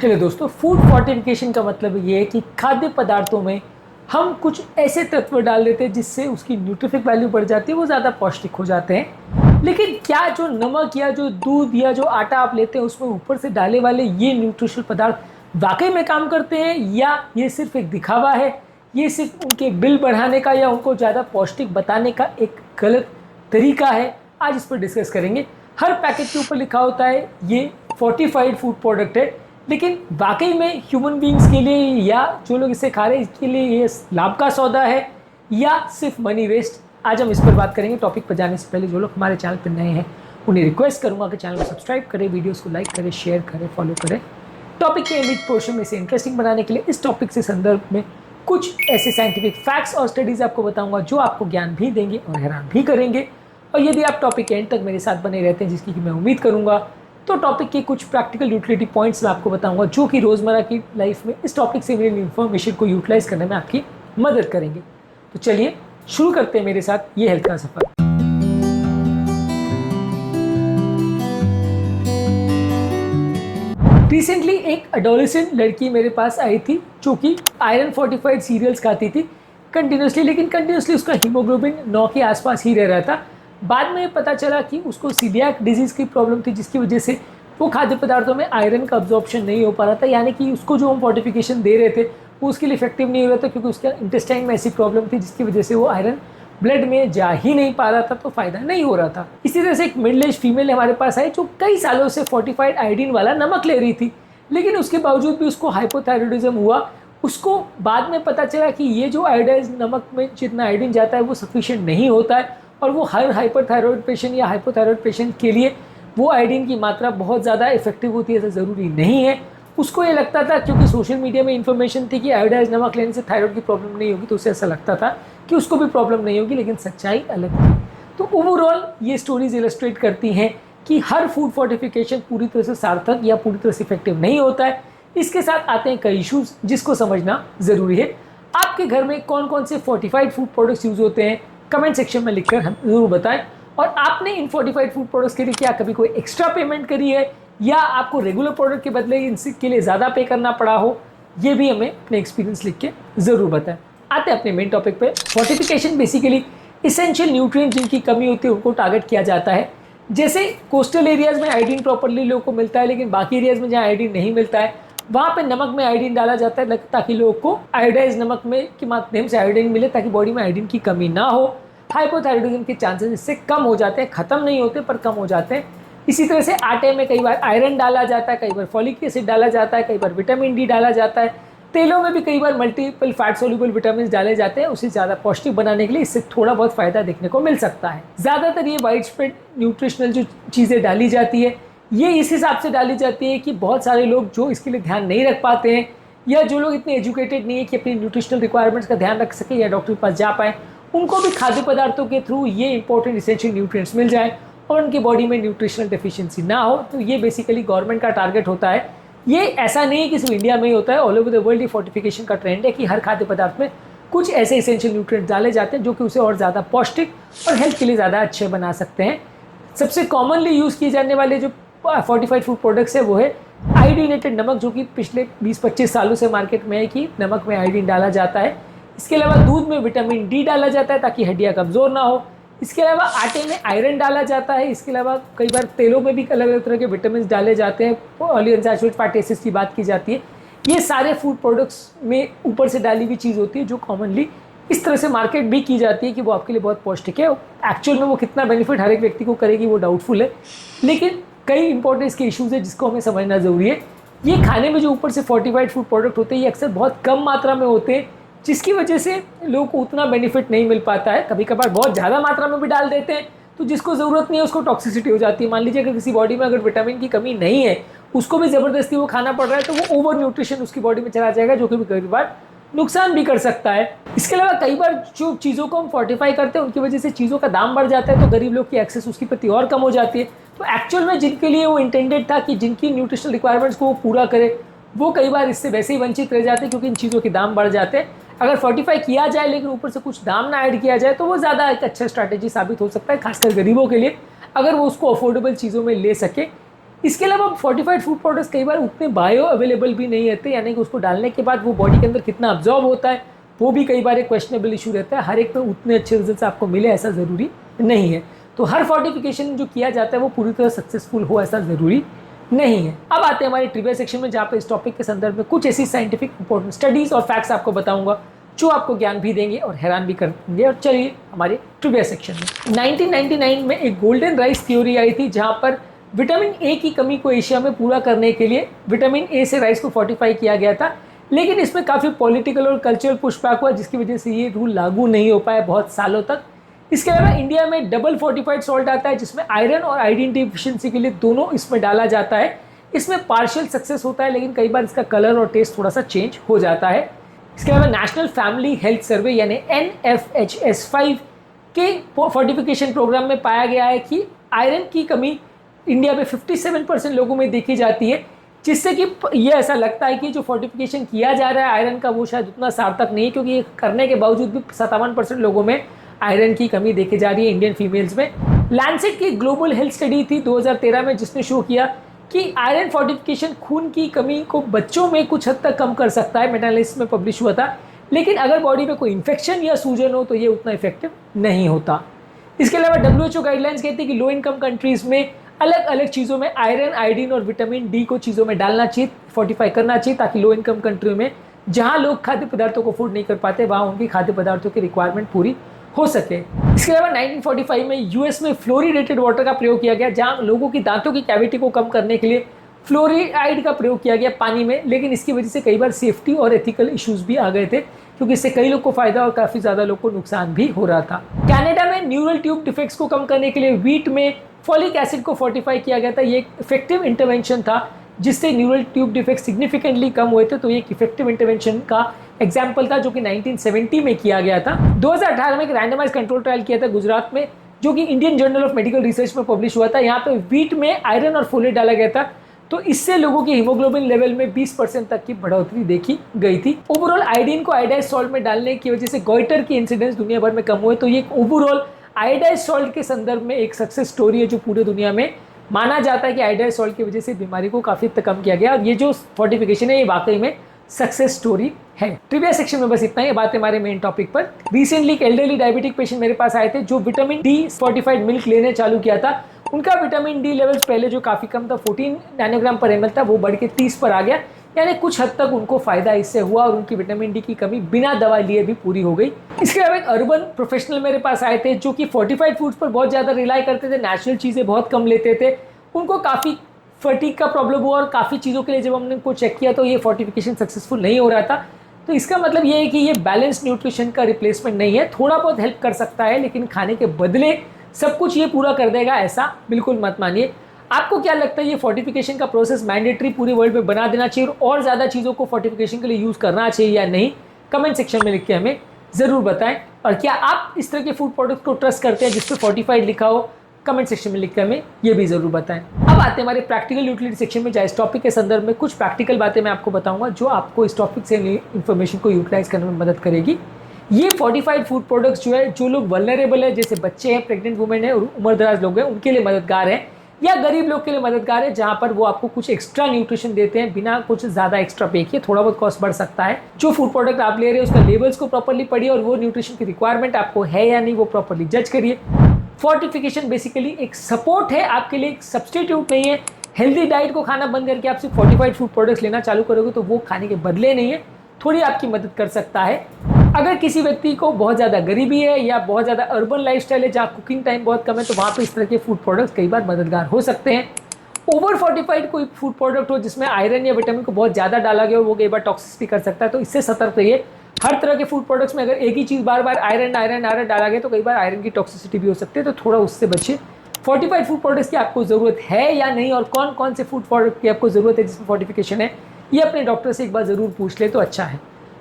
Hello दोस्तों, food fortification का मतलब ये है कि खाद्य पदार्थों में हम कुछ ऐसे तत्व डाल देते हैं जिससे उसकी न्यूट्रिफिक वैल्यू बढ़ जाती है, वो ज़्यादा पौष्टिक हो जाते हैं। लेकिन क्या जो नमक या जो दूध या जो आटा आप लेते हैं उसमें ऊपर से डाले वाले ये न्यूट्रिशनल पदार्थ वाकई में काम करते हैं, या ये सिर्फ एक दिखावा है, ये सिर्फ उनके बिल बढ़ाने का या उनको ज़्यादा पौष्टिक बताने का एक गलत तरीका है? आज इस पर डिस्कस करेंगे। हर पैकेट के ऊपर लिखा होता है ये फोर्टिफाइड फूड प्रोडक्ट है, लेकिन वाकई में ह्यूमन बींग्स के लिए या जो लोग इसे खा रहे हैं इसके लिए ये लाभ का सौदा है या सिर्फ मनी वेस्ट? आज हम इस पर बात करेंगे। टॉपिक पर जाने से पहले जो लोग हमारे चैनल पर नए हैं उन्हें रिक्वेस्ट करूंगा कि चैनल को सब्सक्राइब करें, वीडियोस को लाइक करें, शेयर करें, फॉलो करें। टॉपिक के एंड पोर्शन में से इंटरेस्टिंग बनाने के लिए इस टॉपिक से संदर्भ में कुछ ऐसे साइंटिफिक फैक्ट्स और स्टडीज़ आपको बताऊंगा जो आपको ज्ञान भी देंगे और हैरान भी करेंगे। और यदि आप टॉपिक के एंड तक मेरे साथ बने रहते हैं, जिसकी कि मैं उम्मीद करूंगा, तो टॉपिक के कुछ प्रैक्टिकल यूटिलिटी पॉइंट्स मैं आपको बताऊंगा जो कि रोज़मर्रा की लाइफ में इस टॉपिक से मिली इन्फॉर्मेशन को यूटिलाइज करने में आपकी मदद करेंगे। तो चलिए शुरू करते हैं मेरे साथ ये हेल्थ का सफर। रिसेंटली एक एडोलेसेंट लड़की मेरे पास आई थी जो कि आयरन फोर्टिफाइड सीरियल्स खाती थी कंटिन्यूसली, लेकिन कंटिन्यूसली उसका हीमोग्लोबिन 9 के आसपास ही रह रहा था। बाद में पता चला कि उसको सीलियाक डिजीज़ की प्रॉब्लम थी, जिसकी वजह से वो खाद्य पदार्थों में आयरन का अब्जॉर्प्शन नहीं हो पा रहा था, यानी कि उसको जो हम फोर्टिफिकेशन दे रहे थे वो उसके लिए इफेक्टिव नहीं हो रहा था, क्योंकि उसके इंटेस्टाइन में ऐसी प्रॉब्लम थी जिसकी वजह से वो आयरन ब्लड में जा ही नहीं पा रहा था, तो फ़ायदा नहीं हो रहा था। इसी तरह से एक मिडिल एज फीमेल हमारे पास आई जो कई सालों से फोर्टिफाइड आयोडीन वाला नमक ले रही थी, लेकिन उसके बावजूद भी उसको हाइपोथायरॉयडिज्म हुआ। उसको बाद में पता चला कि ये जो आयोडाइज नमक में जितना आयोडीन जाता है वो सफिशिएंट नहीं होता है, और वो हर हाइपरथायरॉयड पेशेंट या हाइपोथायरॉयड पेशेंट के लिए वो आयोडीन की मात्रा बहुत ज़्यादा इफेक्टिव होती है, ऐसा ज़रूरी नहीं है। उसको ये लगता था, क्योंकि सोशल मीडिया में इन्फॉर्मेशन थी कि आयोडाइज नमक लेने से थायराइड की प्रॉब्लम नहीं होगी, तो उसे ऐसा लगता था कि उसको भी प्रॉब्लम नहीं होगी, लेकिन सच्चाई अलग थी। तो ओवरऑल ये स्टोरीज इलस्ट्रेट करती हैं कि हर फूड फोर्टिफिकेशन पूरी तरह से सार्थक या पूरी तरह से इफेक्टिव नहीं होता है। इसके साथ आते हैं कई इशूज़ जिसको समझना ज़रूरी है। आपके घर में कौन कौन से फोर्टिफाइड फूड प्रोडक्ट्स यूज़ होते हैं, कमेंट सेक्शन में लिखकर हम ज़रूर बताएं। और आपने इन फोर्टिफाइड फूड प्रोडक्ट्स के लिए क्या कभी कोई एक्स्ट्रा पेमेंट करी है, या आपको रेगुलर प्रोडक्ट के बदले इनके लिए ज़्यादा पे करना पड़ा हो, ये भी हमें अपने एक्सपीरियंस लिख के ज़रूर बताएं। आते हैं अपने मेन टॉपिक पे। फोर्टिफिकेशन बेसिकली इसेंशियल न्यूट्रिएंट्स जिनकी कमी होती है उनको टारगेट किया जाता है। जैसे कोस्टल एरियाज़ में आयोडीन प्रॉपरली लोगों को मिलता है, लेकिन बाकी एरियाज़ में जहाँ आयोडीन नहीं मिलता है वहाँ पे नमक में आयोडीन डाला जाता है ताकि लोगों को आयोडाइज नमक में के माध्यम से आयोडीन मिले, ताकि बॉडी में आयोडीन की कमी ना हो। हाइपोथायरॉयडिज्म के चांसेस इससे कम हो जाते हैं, ख़त्म नहीं होते पर कम हो जाते हैं। इसी तरह से आटे में कई बार आयरन डाला जाता है, कई बार फॉलिक एसिड डाला जाता है, कई बार विटामिन डी डाला जाता है। तेलों में भी कई बार मल्टीपल फैट सोल्यूबल विटामिन डाले जाते हैं, उसे ज़्यादा पौष्टिक बनाने के लिए। इससे थोड़ा बहुत फ़ायदा देखने को मिल सकता है। ज़्यादातर ये वाइड स्प्रेड न्यूट्रिशनल जो चीज़ें डाली जाती है ये इस हिसाब से डाली जाती है कि बहुत सारे लोग जो इसके लिए ध्यान नहीं रख पाते हैं, या जो लोग इतने एजुकेटेड नहीं है कि अपनी न्यूट्रिशनल रिक्वायरमेंट्स का ध्यान रख सके या डॉक्टर के पास जा पाए, उनको भी खाद्य पदार्थों के थ्रू ये इंपॉर्टेंट इसेंशियल न्यूट्रिएंट्स मिल जाए और उनकी बॉडी में न्यूट्रिशनल डेफिशिएंसी ना हो। तो ये बेसिकली गवर्नमेंट का टारगेट होता है। ये ऐसा नहीं है कि सिर्फ इंडिया में ही होता है, ऑल ओवर द वर्ल्ड ये फोर्टिफिकेशन का ट्रेंड है कि हर खाद्य पदार्थ में कुछ ऐसे इसेंशियल न्यूट्रिएंट्स डाले जाते हैं जो कि उसे और ज़्यादा पौष्टिक और हेल्थ के लिए ज़्यादा अच्छे बना सकते हैं। सबसे कॉमनली यूज़ किए जाने वाले जो फोर्टिफाइड फूड प्रोडक्ट्स है वो है आयोडीनेटेड नमक, जो कि पिछले 20-25 सालों से मार्केट में है कि नमक में आयोडीन डाला जाता है। इसके अलावा दूध में विटामिन डी डाला जाता है ताकि हड्डियाँ कमज़ोर ना हो। इसके अलावा आटे में आयरन डाला जाता है। इसके अलावा कई बार तेलों में भी अलग अलग तरह के विटामिन डाले जाते हैं। पॉलीअनसैचुरेटेड फैटी एसिड्स की बात की जाती है। ये सारे फूड प्रोडक्ट्स में ऊपर से डाली हुई चीज़ होती है जो कॉमनली इस तरह से मार्केट भी की जाती है कि वो आपके लिए बहुत पौष्टिक है। एक्चुअल में वो कितना बेनिफिट हर एक व्यक्ति को करेगी वो डाउटफुल है, लेकिन कई इंपॉर्टेंट इसके इश्यूज़ है जिसको हमें समझना ज़रूरी है। ये खाने में जो ऊपर से फोर्टिफाइड फूड प्रोडक्ट होते हैं ये अक्सर बहुत कम मात्रा में होते हैं, जिसकी वजह से लोगों को उतना बेनिफिट नहीं मिल पाता है। कभी कभार बहुत ज़्यादा मात्रा में भी डाल देते हैं, तो जिसको ज़रूरत नहीं है उसको टॉक्सिसिटी हो जाती है। मान लीजिए अगर किसी बॉडी में अगर विटामिन की कमी नहीं है, उसको भी ज़बरदस्ती वो खाना पड़ रहा है, तो वो ओवर न्यूट्रिशन उसकी बॉडी में चला जाएगा, जो कि कई बार नुकसान भी कर सकता है। इसके अलावा कई बार जो चीज़ों को हम फोर्टिफाई करते हैं उनकी वजह से चीज़ों का दाम बढ़ जाता है, तो गरीब लोग की एक्सेस उसके प्रति और कम हो जाती है। तो एक्चुअल में जिनके लिए वो इंटेंडेड था कि जिनकी न्यूट्रिशनल रिक्वायरमेंट्स को वो पूरा करे, वो कई बार इससे वैसे ही वंचित रह जाते हैं, क्योंकि इन चीज़ों के दाम बढ़ जाते हैं। अगर फोर्टिफाई किया जाए लेकिन ऊपर से कुछ दाम ना ऐड किया जाए तो वो ज़्यादा एक अच्छा स्ट्रैटेजी साबित हो सकता है, खासकर गरीबों के लिए, अगर वो उसको अफोर्डेबल चीज़ों में ले सके। इसके अलावा फोर्टिफाइड फूड प्रोडक्ट्स कई बार उतने बायो अवेलेबल भी नहीं रहते, यानी कि उसको डालने के बाद वो बॉडी के अंदर कितना अब्जॉर्ब होता है वो भी कई बार एक क्वेश्चनेबल इशू रहता है। हर एक में उतने अच्छे रिजल्ट्स आपको मिले ऐसा ज़रूरी नहीं है। तो हर फोर्टिफिकेशन जो किया जाता है वो पूरी तरह सक्सेसफुल हो ऐसा ज़रूरी नहीं है। अब आते हैं हमारे ट्रिविया सेक्शन में, जहाँ पे इस टॉपिक के संदर्भ में कुछ ऐसी साइंटिफिक इंपॉर्टेंट स्टडीज़ और फैक्ट्स आपको बताऊंगा जो आपको ज्ञान भी देंगे और हैरान भी कर देंगे। और चलिए हमारे ट्रिविया सेक्शन में 1999 में एक गोल्डन राइस थ्योरी आई थी, जहाँ पर विटामिन ए की कमी को एशिया में पूरा करने के लिए विटामिन ए से राइस को फोर्टिफाई किया गया था। लेकिन इसमें काफ़ी पॉलिटिकल और कल्चरल पुशबैक हुआ, जिसकी वजह से ये रूल लागू नहीं हो पाया बहुत सालों तक। इसके अलावा इंडिया में डबल फोर्टिफाइड सॉल्ट आता है, जिसमें आयरन और आयोडीन डिफिशिएंसी के लिए दोनों इसमें डाला जाता है। इसमें पार्शियल सक्सेस होता है, लेकिन कई बार इसका कलर और टेस्ट थोड़ा सा चेंज हो जाता है। इसके अलावा नेशनल फैमिली हेल्थ सर्वे यानी NFHS5 के फोर्टिफिकेशन प्रोग्राम में पाया गया है कि आयरन की कमी इंडिया में 57% लोगों में देखी जाती है, जिससे कि ये ऐसा लगता है कि जो फोर्टिफिकेशन किया जा रहा है आयरन का वो शायद उतना सार्थक नहीं है, क्योंकि ये करने के बावजूद भी 57% लोगों में आयरन की कमी देखी जा रही है इंडियन फीमेल्स में। लैंसेट की ग्लोबल हेल्थ स्टडी थी 2013 में, जिसने शो किया कि आयरन फोर्टिफिकेशन खून की कमी को बच्चों में कुछ हद तक कम कर सकता है, मेटालिस्ट में पब्लिश हुआ था। लेकिन अगर बॉडी में कोई इन्फेक्शन या सूजन हो तो ये उतना इफेक्टिव नहीं होता। इसके अलावा WHO गाइडलाइंस कहती है कि लो इनकम कंट्रीज़ में अलग अलग चीज़ों में आयरन, आयोडीन और विटामिन डी को चीज़ों में डालना चाहिए, फोर्टिफाई करना चाहिए, ताकि लो इनकम कंट्री में जहाँ लोग खाद्य पदार्थों को अफोर्ड नहीं कर पाते वहाँ उनकी खाद्य पदार्थों की रिक्वायरमेंट पूरी हो सके। इसके अलावा 1945 में यूएस में फ्लोरिडेटेड वाटर का प्रयोग किया गया, जहाँ लोगों की दांतों की कैविटी को कम करने के लिए फ्लोराइड का प्रयोग किया गया पानी में। लेकिन इसकी वजह से कई बार सेफ्टी और एथिकल इश्यूज भी आ गए थे, क्योंकि इससे कई लोग को फायदा और काफ़ी ज़्यादा लोग को नुकसान भी हो रहा था। कनाडा में न्यूरल ट्यूब डिफेक्ट्स को कम करने के लिए व्हीट में फॉलिक एसिड को फोर्टिफाई किया गया था। ये एक इफेक्टिव इंटरवेंशन था, जिससे न्यूरल ट्यूब डिफेक्ट सिग्निफिकेंटली कम हुए थे। तो ये एक इफेक्टिव इंटरवेंशन का एग्जाम्पल था, जो कि 1970 में किया गया था। 2018 में एक रैंडमाइज कंट्रोल ट्रायल किया था गुजरात में, जो कि Indian journal of medical research में पब्लिश हुआ था। यहाँ पे व्हीट में आयरन और फोलेट डाला गया था, तो इससे लोगों की हीमोग्लोबिन लेवल में 20% तक की बढ़ोतरी देखी गई थी। ओवरऑल आयोडीन को आयोडाइज सॉल्ट में डालने की वजह से गॉइटर की इंसिडेंस दुनिया भर में कम हुए। तो ये ओवरऑल आयोडाइज सॉल्ट के संदर्भ में एक सक्सेस स्टोरी है, जो पूरे दुनिया में माना जाता है कि आयोडाइज सॉल्ट की वजह से बीमारी को काफ़ी हद तक कम किया गया। और ये जो फोर्टिफिकेशन है ये वाकई में सक्सेस स्टोरी है। ट्रिविया सेक्शन में बस इतना ही। बात है हमारे मेन टॉपिक पर। रिसेंटली एक एल्डरली डायबिटिक पेशेंट मेरे पास आए थे, जो विटामिन डी फोर्टिफाइड मिल्क लेने चालू किया था। उनका विटामिन डी लेवल्स पहले जो काफ़ी कम था 14 नैनोग्राम पर ml था, वो बढ़ के 30 पर आ गया। यानी कुछ हद तक उनको फायदा इससे हुआ और उनकी विटामिन डी की कमी बिना दवा लिए भी पूरी हो गई। इसके अलावा एक अर्बन प्रोफेशनल मेरे पास आए थे, जो कि फोर्टिफाइड फूड्स पर बहुत ज़्यादा रिलाई करते थे, नेचुरल चीज़ें बहुत कम लेते थे। उनको काफ़ी फटीग का प्रॉब्लम हुआ और काफ़ी चीज़ों के लिए जब हमने उनको चेक किया तो ये फोर्टिफिकेशन सक्सेसफुल नहीं हो रहा था। तो इसका मतलब ये है कि ये बैलेंस न्यूट्रिशन का रिप्लेसमेंट नहीं है। थोड़ा बहुत हेल्प कर सकता है, लेकिन खाने के बदले सब कुछ ये पूरा कर देगा ऐसा बिल्कुल मत मानिए। आपको क्या लगता है, ये फोर्टिफिकेशन का प्रोसेस मैंडेटरी पूरे वर्ल्ड में बना देना चाहिए और ज़्यादा चीज़ों को फोर्टिफिकेशन के लिए यूज़ करना चाहिए या नहीं? कमेंट सेक्शन में लिख के हमें ज़रूर बताएं। और क्या आप इस तरह के फूड प्रोडक्ट को ट्रस्ट करते हैं जिस पर फोर्टिफाइड लिखा हो? कमेंट सेक्शन में लिख के हमें ये भी ज़रूर बताएं। अब आते हैं हमारे प्रैक्टिकल यूटिलिटी सेक्शन में, जहाँ इस टॉपिक के संदर्भ में कुछ प्रैक्टिकल बातें मैं आपको बताऊंगा जो आपको इस टॉपिक से इन्फॉर्मेशन को यूटिलाइज करने में मदद करेगी। ये फोर्टिफाइड फूड प्रोडक्ट्स जो है, जो लोग वल्नरेबल है, जैसे बच्चे हैं, प्रेग्नेंट वुमेन है और उम्रदराज लोग हैं, उनके लिए मददगार है, या गरीब लोग के लिए मददगार है, जहाँ पर वो आपको कुछ एक्स्ट्रा न्यूट्रिशन देते हैं बिना कुछ ज़्यादा एक्स्ट्रा पे किए। थोड़ा बहुत कॉस्ट बढ़ सकता है। जो फूड प्रोडक्ट आप ले रहे हैं उसका लेबल्स को प्रॉपर्ली पढ़िए और वो न्यूट्रिशन की रिक्वायरमेंट आपको है या नहीं वो प्रॉपर्ली जज करिए। फोर्टिफिकेशन बेसिकली एक सपोर्ट है आपके लिए, एक सब्सटीट्यूट नहीं है। हेल्दी डाइट को खाना बंद करके आप सिर्फ फोर्टिफाइड फूड प्रोडक्ट्स लेना चालू करोगे तो वो खाने के बदले नहीं है, थोड़ी आपकी मदद कर सकता है। अगर किसी व्यक्ति को बहुत ज़्यादा गरीबी है या बहुत ज़्यादा अर्बन लाइफस्टाइल है जहाँ कुकिंग टाइम बहुत कम है, तो वहाँ पे इस तरह के फूड प्रोडक्ट्स कई बार मददगार हो सकते हैं। ओवर फोर्टिफाइड कोई फूड प्रोडक्ट हो जिसमें आयरन या विटामिन को बहुत ज़्यादा डाला गया हो, वो कई बार टॉक्सिसिटी कर सकता है, तो इससे सतर्क रहिए। हर तरह के फूड प्रोडक्ट्स में अगर एक ही चीज़ बार बार आयरन आयरन आयरन डाला गया तो कई बार आयरन की टॉक्सिसिटी भी हो सकती है, तो थोड़ा उससे बचिए। फोर्टिफाइड फूड प्रोडक्ट्स की आपको ज़रूरत है या नहीं, और कौन कौन से फूड प्रोडक्ट की आपको ज़रूरत है जिसमें फोर्टिफिकेशन है, ये अपने डॉक्टर से एक बार ज़रूर पूछ ले तो अच्छा है।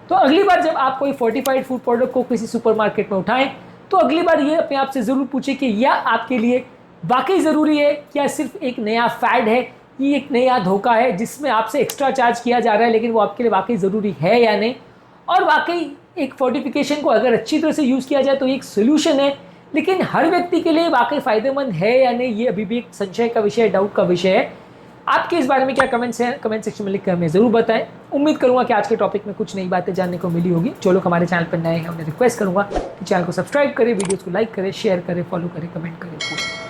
तो अगली बार जब आप कोई फोर्टिफाइड फूड प्रोडक्ट को किसी सुपरमार्केट में उठाएं, तो अगली बार ये अपने आप से ज़रूर पूछें कि यह आपके लिए वाकई ज़रूरी है, क्या सिर्फ एक नया फैड है, ये एक नया धोखा है जिसमें आपसे एक्स्ट्रा चार्ज किया जा रहा है, लेकिन वो आपके लिए वाकई ज़रूरी है या नहीं। और वाकई एक फोर्टिफिकेशन को अगर अच्छी तरह से यूज़ किया जाए तो ये एक सोल्यूशन है, लेकिन हर व्यक्ति के लिए वाकई फ़ायदेमंद है या नहीं, ये अभी भी एक संशय का विषय है, डाउट का विषय है। आपके इस बारे में क्या कमेंट्स हैं, कमेंट सेक्शन में लिख कर हमें ज़रूर बताएं। उम्मीद करूंगा कि आज के टॉपिक में कुछ नई बातें जानने को मिली होगी। जो लोग हमारे चैनल पर नए हैं उन्हें रिक्वेस्ट करूंगा कि चैनल को सब्सक्राइब करें, वीडियोज़ को लाइक करें, शेयर करें, फॉलो करें, कमेंट करें।